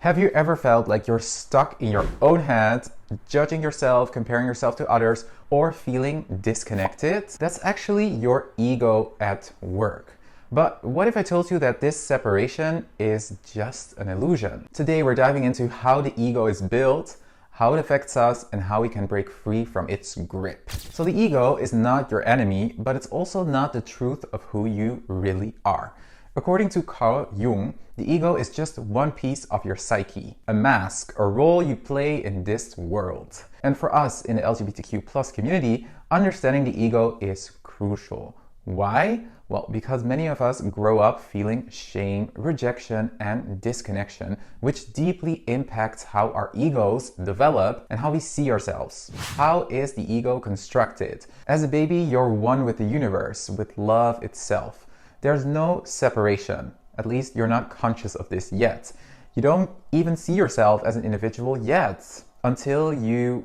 Have you ever felt like you're stuck in your own head, judging yourself, comparing yourself to others, or feeling disconnected? That's actually your ego at work. But what if I told you that this separation is just an illusion? Today we're diving into how the ego is built, how it affects us, and how we can break free from its grip. So the ego is not your enemy, but it's also not the truth of who you really are. According to Carl Jung, the ego is just one piece of your psyche, a mask, a role you play in this world. And for us in the LGBTQ+ community, understanding the ego is crucial. Why? Well, because many of us grow up feeling shame, rejection, and disconnection, which deeply impacts how our egos develop and how we see ourselves. How is the ego constructed? As a baby, you're one with the universe, with love itself. There's no separation. At least you're not conscious of this yet. You don't even see yourself as an individual yet until you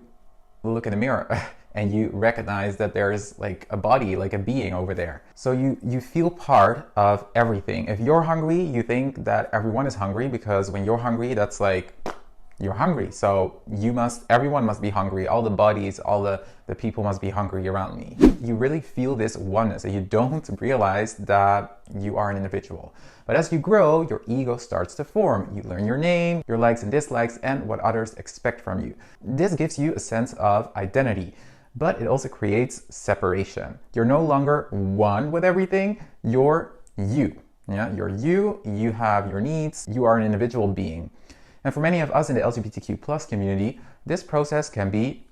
look in the mirror and you recognize that there's like a body, like a being over there. So you feel part of everything. If you're hungry, you think that everyone is hungry, because when you're hungry, that's like you're hungry. So everyone must be hungry. All the bodies, all the people must be hungry around me. You really feel this oneness, and you don't realize that you are an individual. But as you grow, your ego starts to form. You learn your name, your likes and dislikes, and what others expect from you. This gives you a sense of identity, but it also creates separation. You're no longer one with everything. You're you. Yeah, you're you. You have your needs. You are an individual being. And for many of us in the LGBTQ+ community, this process can be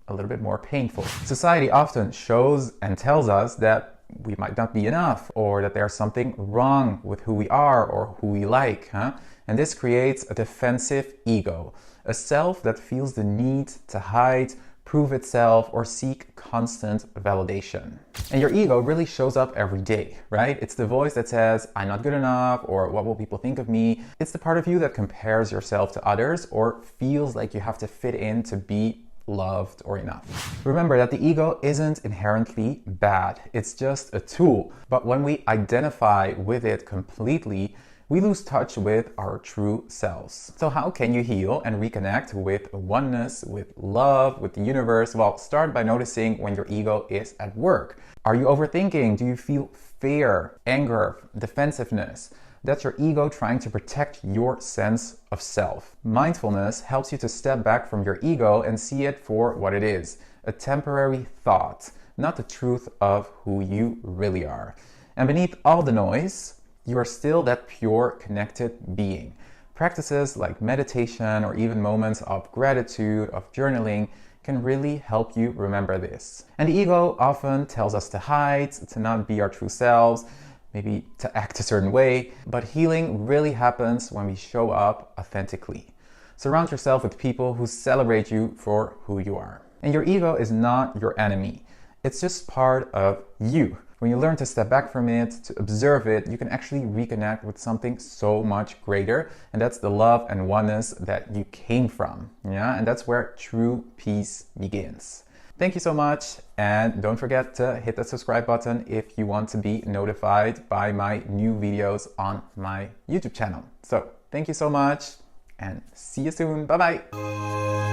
a little bit more painful. Society often shows and tells us that we might not be enough, or that there's something wrong with who we are or who we like. And this creates a defensive ego, a self that feels the need to hide, prove itself, or seek constant validation. And your ego really shows up every day, right? It's the voice that says, I'm not good enough, or what will people think of me? It's the part of you that compares yourself to others or feels like you have to fit in to be loved or enough. Remember that the ego isn't inherently bad. It's just a tool. But when we identify with it completely, we lose touch with our true selves. So how can you heal and reconnect with oneness, with love, with the universe? Well, start by noticing when your ego is at work. Are you overthinking? Do you feel fear, anger, defensiveness? That's your ego trying to protect your sense of self. Mindfulness helps you to step back from your ego and see it for what it is, a temporary thought, not the truth of who you really are. And beneath all the noise, you are still that pure, connected being. Practices like meditation or even moments of gratitude, of journaling, can really help you remember this. And the ego often tells us to hide, to not be our true selves, maybe to act a certain way, but healing really happens when we show up authentically. Surround yourself with people who celebrate you for who you are. And your ego is not your enemy. It's just part of you. When you learn to step back from it, to observe it, you can actually reconnect with something so much greater, and that's the love and oneness that you came from. Yeah, and that's where true peace begins. Thank you so much, and don't forget to hit the subscribe button if you want to be notified by my new videos on my YouTube channel. So, thank you so much, and see you soon. Bye-bye.